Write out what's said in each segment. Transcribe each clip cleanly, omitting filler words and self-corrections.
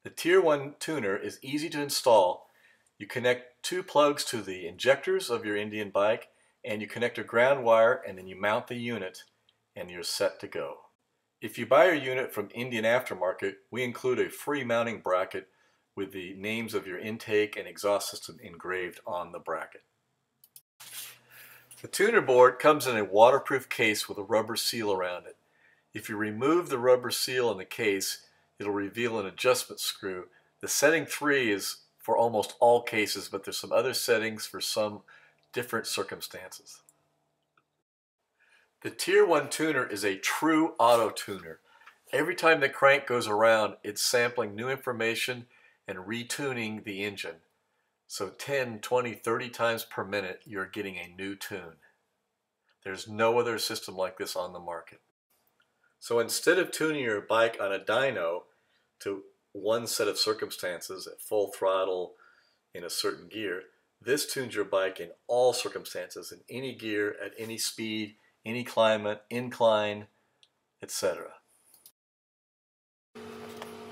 The Tier 1 tuner is easy to install. You connect two plugs to the injectors of your Indian bike, and you connect a ground wire, and then you mount the unit, and you're set to go. If you buy your unit from Indian Aftermarket, we include a free mounting bracket with the names of your intake and exhaust system engraved on the bracket. The tuner board comes in a waterproof case with a rubber seal around it. If you remove the rubber seal in the case, it'll reveal an adjustment screw. The setting 3 is for almost all cases, but there's some other settings for some different circumstances. The Tier 1 tuner is a true auto tuner. Every time the crank goes around, it's sampling new information and retuning the engine. So 10, 20, 30 times per minute, you're getting a new tune. There's no other system like this on the market. So instead of tuning your bike on a dyno to one set of circumstances at full throttle in a certain gear, this tunes your bike in all circumstances, in any gear, at any speed, any climate, incline, etc.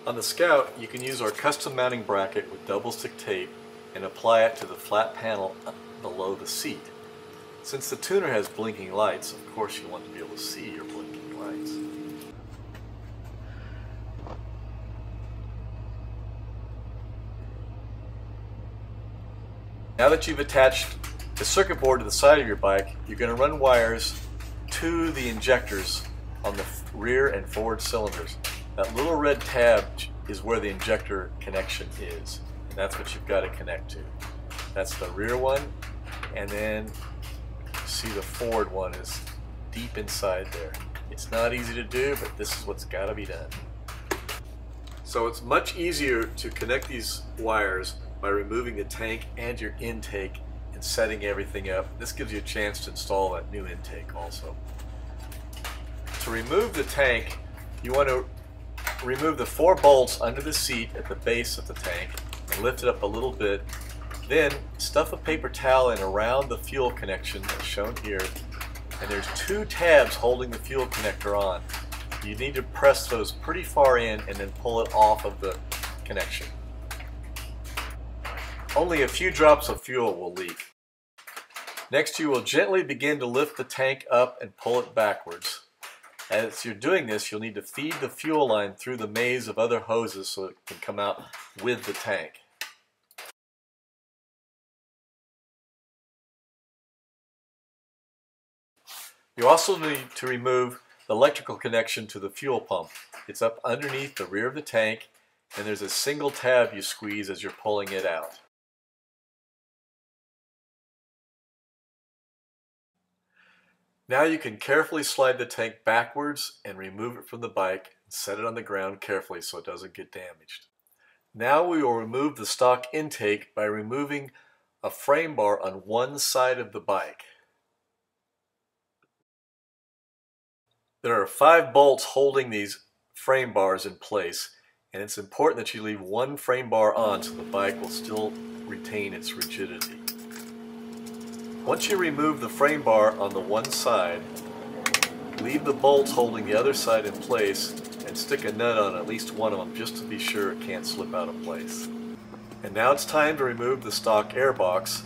On the Scout, you can use our custom mounting bracket with double stick tape and apply it to the flat panel below the seat. Since the tuner has blinking lights, of course you want to be able to see your blinking lights. Now that you've attached the circuit board to the side of your bike, you're going to run wires to the injectors on the rear and forward cylinders. That little red tab is where the injector connection is, and that's what you've got to connect to. That's the rear one, and then you see the forward one is deep inside there. It's not easy to do, but this is what's got to be done. So it's much easier to connect these wires by removing the tank and your intake and setting everything up. This gives you a chance to install that new intake also. To remove the tank, you want to remove the 4 bolts under the seat at the base of the tank and lift it up a little bit. Then stuff a paper towel in around the fuel connection as shown here, and there's 2 tabs holding the fuel connector on. You need to press those pretty far in and then pull it off of the connection. Only a few drops of fuel will leak. Next, you will gently begin to lift the tank up and pull it backwards. As you're doing this, you'll need to feed the fuel line through the maze of other hoses so it can come out with the tank. You also need to remove the electrical connection to the fuel pump. It's up underneath the rear of the tank, and there's a single tab you squeeze as you're pulling it out. Now you can carefully slide the tank backwards and remove it from the bike and set it on the ground carefully so it doesn't get damaged. Now we will remove the stock intake by removing a frame bar on one side of the bike. There are 5 bolts holding these frame bars in place, and it's important that you leave one frame bar on so the bike will still retain its rigidity. Once you remove the frame bar on the one side, leave the bolts holding the other side in place and stick a nut on at least one of them just to be sure it can't slip out of place. And now it's time to remove the stock air box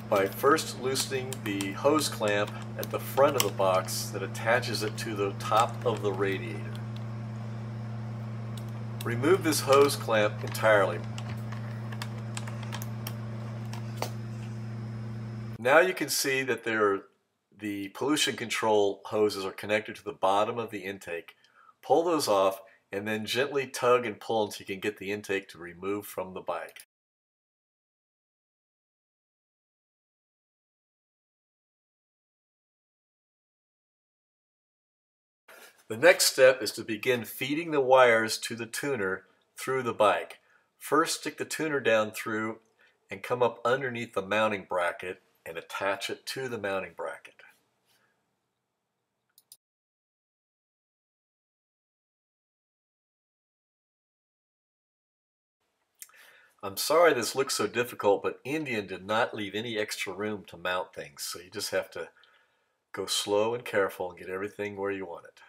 by first loosening the hose clamp at the front of the box that attaches it to the top of the radiator. Remove this hose clamp entirely. Now you can see that the pollution control hoses are connected to the bottom of the intake. Pull those off and then gently tug and pull until you can get the intake to remove from the bike. The next step is to begin feeding the wires to the tuner through the bike. First, stick the tuner down through and come up underneath the mounting bracket and attach it to the mounting bracket. I'm sorry this looks so difficult, but Indian did not leave any extra room to mount things, so you just have to go slow and careful and get everything where you want it.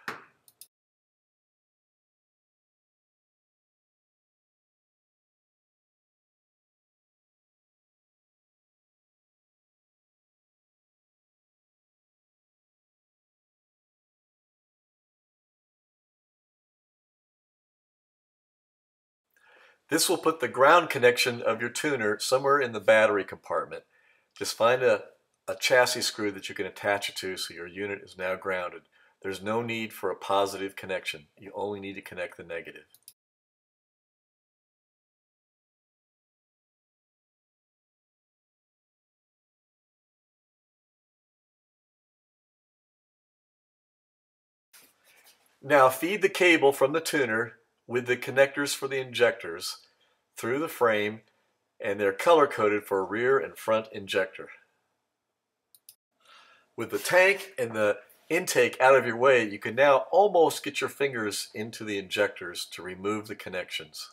This will put the ground connection of your tuner somewhere in the battery compartment. Just find a chassis screw that you can attach it to so your unit is now grounded. There's no need for a positive connection. You only need to connect the negative. Now feed the cable from the tuner with the connectors for the injectors through the frame, and they're color-coded for a rear and front injector. With the tank and the intake out of your way, you can now almost get your fingers into the injectors to remove the connections.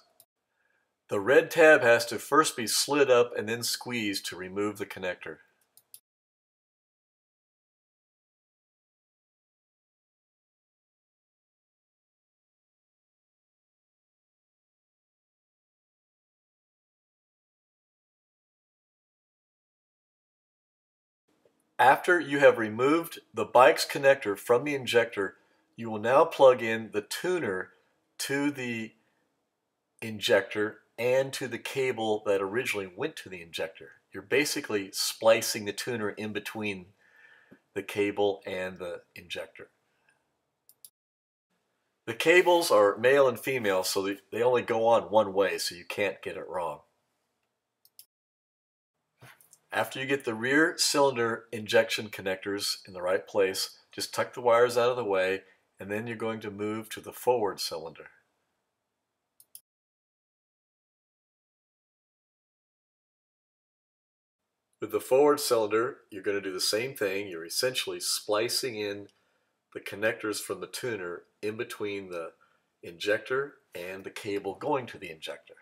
The red tab has to first be slid up and then squeezed to remove the connector. After you have removed the bike's connector from the injector, you will now plug in the tuner to the injector and to the cable that originally went to the injector. You're basically splicing the tuner in between the cable and the injector. The cables are male and female, so they only go on one way, so you can't get it wrong. After you get the rear cylinder injection connectors in the right place, just tuck the wires out of the way, and then you're going to move to the forward cylinder. With the forward cylinder, you're going to do the same thing. You're essentially splicing in the connectors from the tuner in between the injector and the cable going to the injector.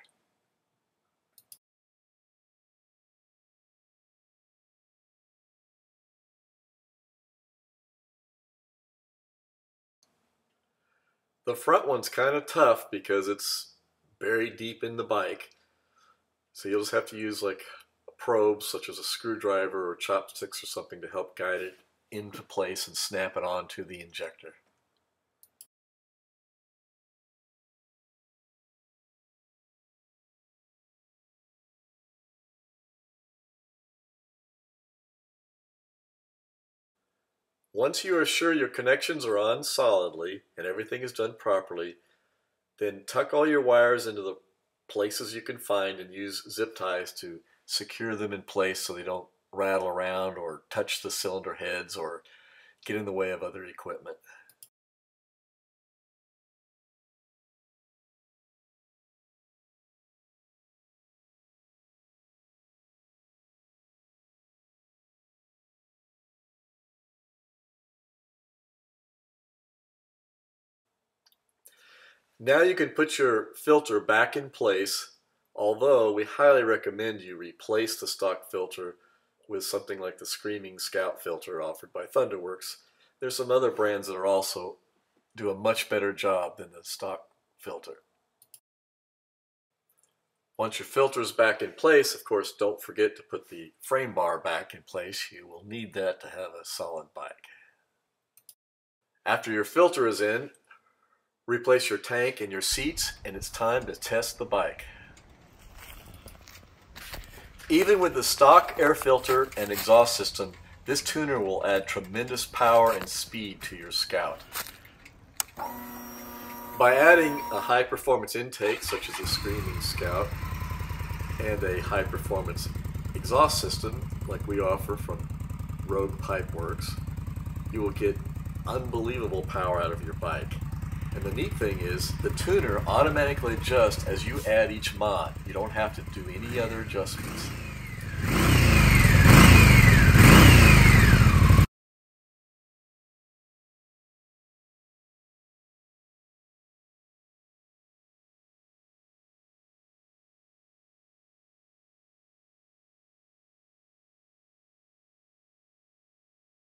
The front one's kind of tough because it's buried deep in the bike. So you'll just have to use like a probe such as a screwdriver or chopsticks or something to help guide it into place and snap it onto the injector. Once you are sure your connections are on solidly and everything is done properly, then tuck all your wires into the places you can find and use zip ties to secure them in place so they don't rattle around or touch the cylinder heads or get in the way of other equipment. Now you can put your filter back in place, although we highly recommend you replace the stock filter with something like the Screaming Scout filter offered by Thunderworks. There's some other brands that are also do a much better job than the stock filter. Once your filter is back in place, of course, don't forget to put the frame bar back in place. You will need that to have a solid bike. After your filter is in, replace your tank and your seats, and it's time to test the bike. Even with the stock air filter and exhaust system, this tuner will add tremendous power and speed to your Scout. By adding a high-performance intake, such as the Screaming Scout, and a high-performance exhaust system, like we offer from Rogue Pipeworks, you will get unbelievable power out of your bike. And the neat thing is, the tuner automatically adjusts as you add each mod. You don't have to do any other adjustments.